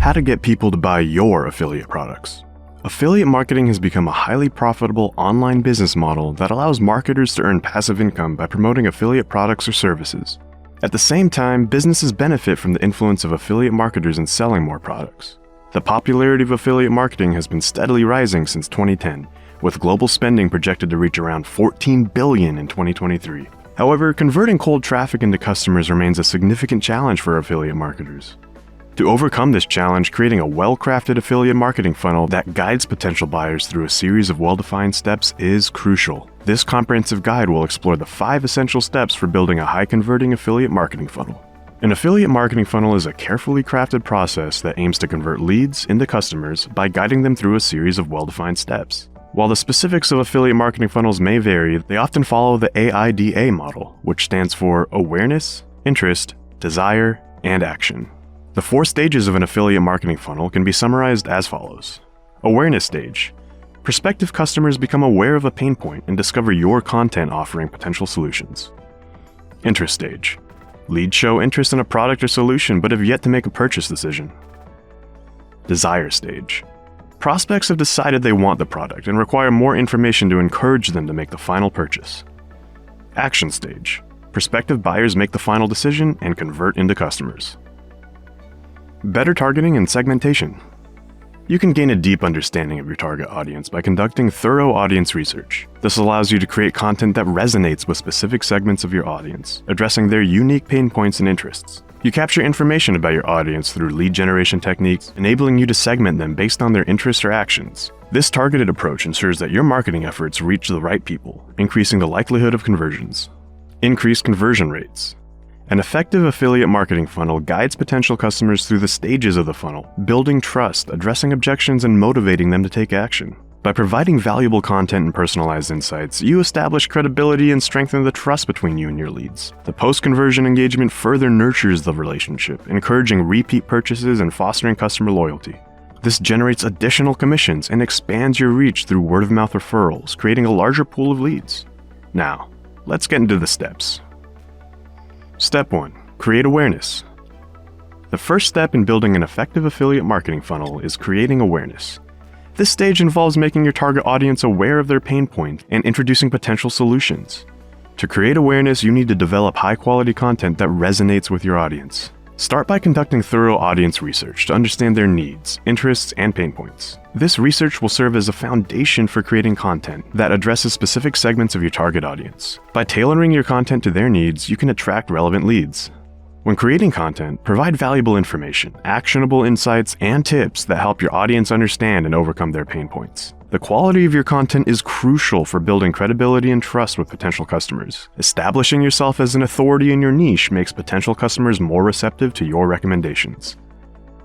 How to get people to buy your affiliate products. Affiliate marketing has become a highly profitable online business model that allows marketers to earn passive income by promoting affiliate products or services. At the same time, businesses benefit from the influence of affiliate marketers in selling more products. The popularity of affiliate marketing has been steadily rising since 2010, with global spending projected to reach around $14 billion in 2023. However, converting cold traffic into customers remains a significant challenge for affiliate marketers. To overcome this challenge, creating a well-crafted affiliate marketing funnel that guides potential buyers through a series of well-defined steps is crucial. This comprehensive guide will explore the 5 essential steps for building a high-converting affiliate marketing funnel. An affiliate marketing funnel is a carefully crafted process that aims to convert leads into customers by guiding them through a series of well-defined steps. While the specifics of affiliate marketing funnels may vary, they often follow the AIDA model, which stands for Awareness, Interest, Desire, and Action. The 4 stages of an affiliate marketing funnel can be summarized as follows. Awareness stage. Prospective customers become aware of a pain point and discover your content offering potential solutions. Interest stage. Leads show interest in a product or solution but have yet to make a purchase decision. Desire stage. Prospects have decided they want the product and require more information to encourage them to make the final purchase. Action stage. Prospective buyers make the final decision and convert into customers. Better targeting and segmentation. You can gain a deep understanding of your target audience by conducting thorough audience research. This allows you to create content that resonates with specific segments of your audience, addressing their unique pain points and interests. You capture information about your audience through lead generation techniques, enabling you to segment them based on their interests or actions. This targeted approach ensures that your marketing efforts reach the right people, increasing the likelihood of conversions. Increased conversion rates. An effective affiliate marketing funnel guides potential customers through the stages of the funnel, building trust, addressing objections, and motivating them to take action. By providing valuable content and personalized insights, you establish credibility and strengthen the trust between you and your leads. The post-conversion engagement further nurtures the relationship, encouraging repeat purchases and fostering customer loyalty. This generates additional commissions and expands your reach through word-of-mouth referrals, creating a larger pool of leads. Now, let's get into the steps. Step 1. Create awareness. The first step in building an effective affiliate marketing funnel is creating awareness. This stage involves making your target audience aware of their pain point and introducing potential solutions. To create awareness, you need to develop high-quality content that resonates with your audience. Start by conducting thorough audience research to understand their needs, interests, and pain points. This research will serve as a foundation for creating content that addresses specific segments of your target audience. By tailoring your content to their needs, you can attract relevant leads. When creating content, provide valuable information, actionable insights, and tips that help your audience understand and overcome their pain points. The quality of your content is crucial for building credibility and trust with potential customers. Establishing yourself as an authority in your niche makes potential customers more receptive to your recommendations.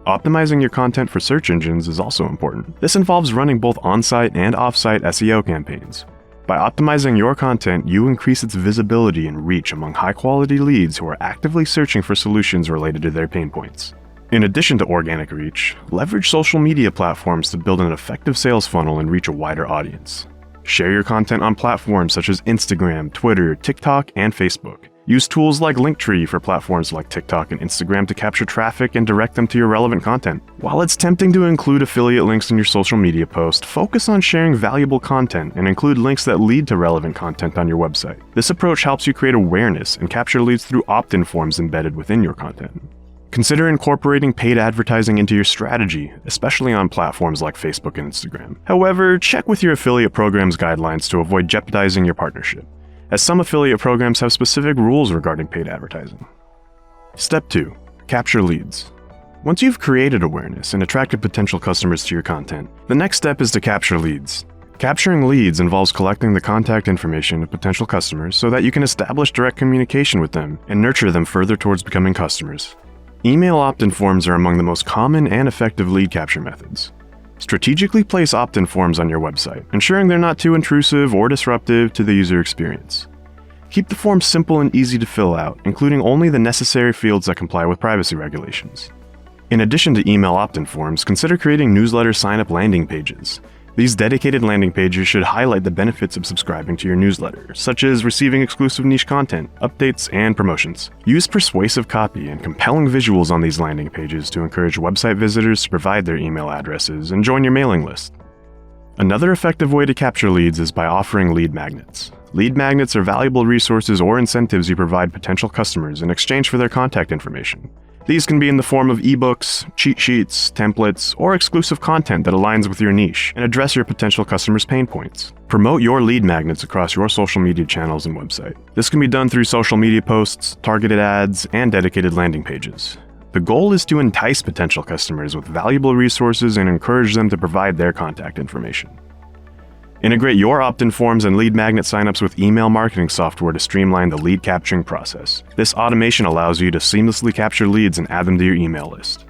Optimizing your content for search engines is also important. This involves running both on-site and off-site SEO campaigns. By optimizing your content, you increase its visibility and reach among high-quality leads who are actively searching for solutions related to their pain points. In addition to organic reach, leverage social media platforms to build an effective sales funnel and reach a wider audience. Share your content on platforms such as Instagram, Twitter, TikTok, and Facebook. Use tools like Linktree for platforms like TikTok and Instagram to capture traffic and direct them to your relevant content. While it's tempting to include affiliate links in your social media post, focus on sharing valuable content and include links that lead to relevant content on your website. This approach helps you create awareness and capture leads through opt-in forms embedded within your content. Consider incorporating paid advertising into your strategy, especially on platforms like Facebook and Instagram. However, check with your affiliate program's guidelines to avoid jeopardizing your partnership, as some affiliate programs have specific rules regarding paid advertising. Step 2. Capture leads. Once you've created awareness and attracted potential customers to your content, the next step is to capture leads. Capturing leads involves collecting the contact information of potential customers so that you can establish direct communication with them and nurture them further towards becoming customers. Email opt-in forms are among the most common and effective lead capture methods. Strategically place opt-in forms on your website, ensuring they're not too intrusive or disruptive to the user experience. Keep the forms simple and easy to fill out, including only the necessary fields that comply with privacy regulations. In addition to email opt-in forms, consider creating newsletter sign-up landing pages. These dedicated landing pages should highlight the benefits of subscribing to your newsletter, such as receiving exclusive niche content, updates, and promotions. Use persuasive copy and compelling visuals on these landing pages to encourage website visitors to provide their email addresses and join your mailing list. Another effective way to capture leads is by offering lead magnets. Lead magnets are valuable resources or incentives you provide potential customers in exchange for their contact information. These can be in the form of ebooks, cheat sheets, templates, or exclusive content that aligns with your niche and address your potential customers' pain points. Promote your lead magnets across your social media channels and website. This can be done through social media posts, targeted ads, and dedicated landing pages. The goal is to entice potential customers with valuable resources and encourage them to provide their contact information. Integrate your opt-in forms and lead magnet signups with email marketing software to streamline the lead capturing process. This automation allows you to seamlessly capture leads and add them to your email list.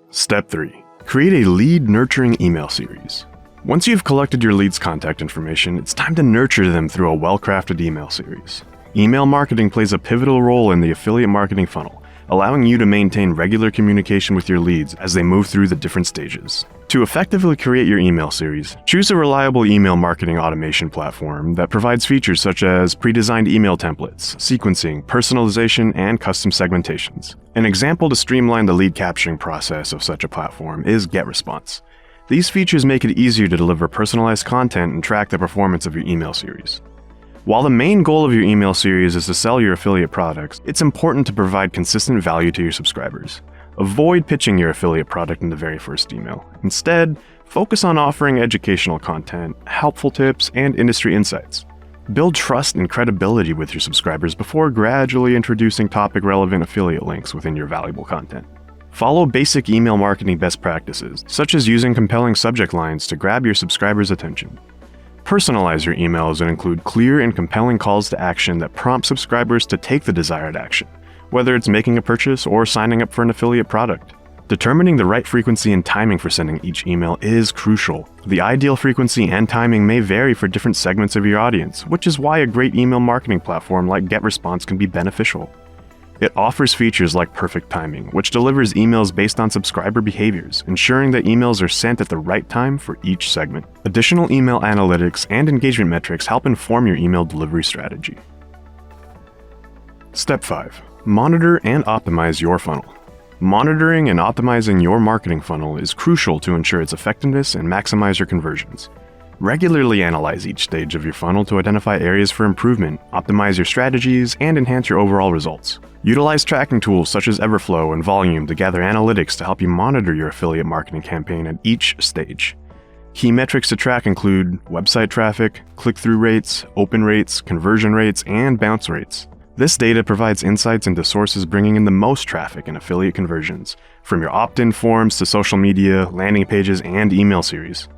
Step 3. Create a lead nurturing email series. Once you've collected your leads' contact information, it's time to nurture them through a well-crafted email series. Email marketing plays a pivotal role in the affiliate marketing funnel, allowing you to maintain regular communication with your leads as they move through the different stages. To effectively create your email series, choose a reliable email marketing automation platform that provides features such as pre-designed email templates, sequencing, personalization, and custom segmentations. An example to streamline the lead capturing process of such a platform is GetResponse. These features make it easier to deliver personalized content and track the performance of your email series. While the main goal of your email series is to sell your affiliate products, it's important to provide consistent value to your subscribers. Avoid pitching your affiliate product in the very first email. Instead, focus on offering educational content, helpful tips, and industry insights. Build trust and credibility with your subscribers before gradually introducing topic-relevant affiliate links within your valuable content. Follow basic email marketing best practices, such as using compelling subject lines to grab your subscribers' attention. Personalize your emails and include clear and compelling calls to action that prompt subscribers to take the desired action, whether it's making a purchase or signing up for an affiliate product. Determining the right frequency and timing for sending each email is crucial. The ideal frequency and timing may vary for different segments of your audience, which is why a great email marketing platform like GetResponse can be beneficial. It offers features like perfect timing, which delivers emails based on subscriber behaviors, ensuring that emails are sent at the right time for each segment. Additional email analytics and engagement metrics help inform your email delivery strategy. Step 5. Monitor and optimize your funnel. Monitoring and optimizing your marketing funnel is crucial to ensure its effectiveness and maximize your conversions. Regularly analyze each stage of your funnel to identify areas for improvement, optimize your strategies, and enhance your overall results. Utilize tracking tools such as Everflow and Volume to gather analytics to help you monitor your affiliate marketing campaign at each stage. Key metrics to track include website traffic, click-through rates, open rates, conversion rates, and bounce rates. This data provides insights into sources bringing in the most traffic and affiliate conversions, from your opt-in forms to social media, landing pages, and email series.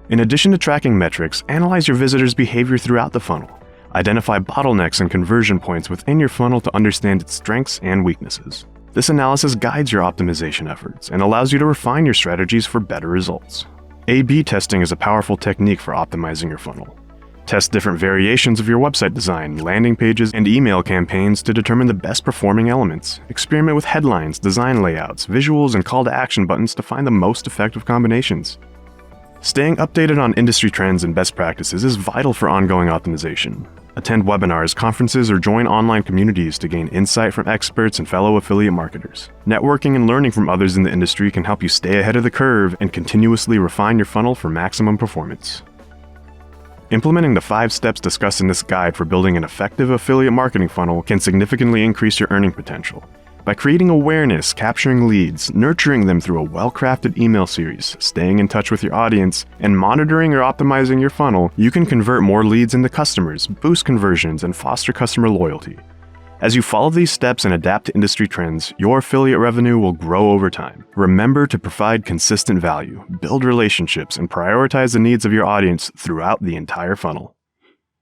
In addition to tracking metrics, analyze your visitors' behavior throughout the funnel. Identify bottlenecks and conversion points within your funnel to understand its strengths and weaknesses. This analysis guides your optimization efforts and allows you to refine your strategies for better results. A/B testing is a powerful technique for optimizing your funnel. Test different variations of your website design, landing pages, and email campaigns to determine the best performing elements. Experiment with headlines, design layouts, visuals, and call to action buttons to find the most effective combinations. Staying updated on industry trends and best practices is vital for ongoing optimization. Attend webinars, conferences, or join online communities to gain insight from experts and fellow affiliate marketers. Networking and learning from others in the industry can help you stay ahead of the curve and continuously refine your funnel for maximum performance. Implementing the 5 steps discussed in this guide for building an effective affiliate marketing funnel can significantly increase your earning potential. By creating awareness, capturing leads, nurturing them through a well-crafted email series, staying in touch with your audience, and monitoring or optimizing your funnel, you can convert more leads into customers, boost conversions, and foster customer loyalty. As you follow these steps and adapt to industry trends, your affiliate revenue will grow over time. Remember to provide consistent value, build relationships, and prioritize the needs of your audience throughout the entire funnel.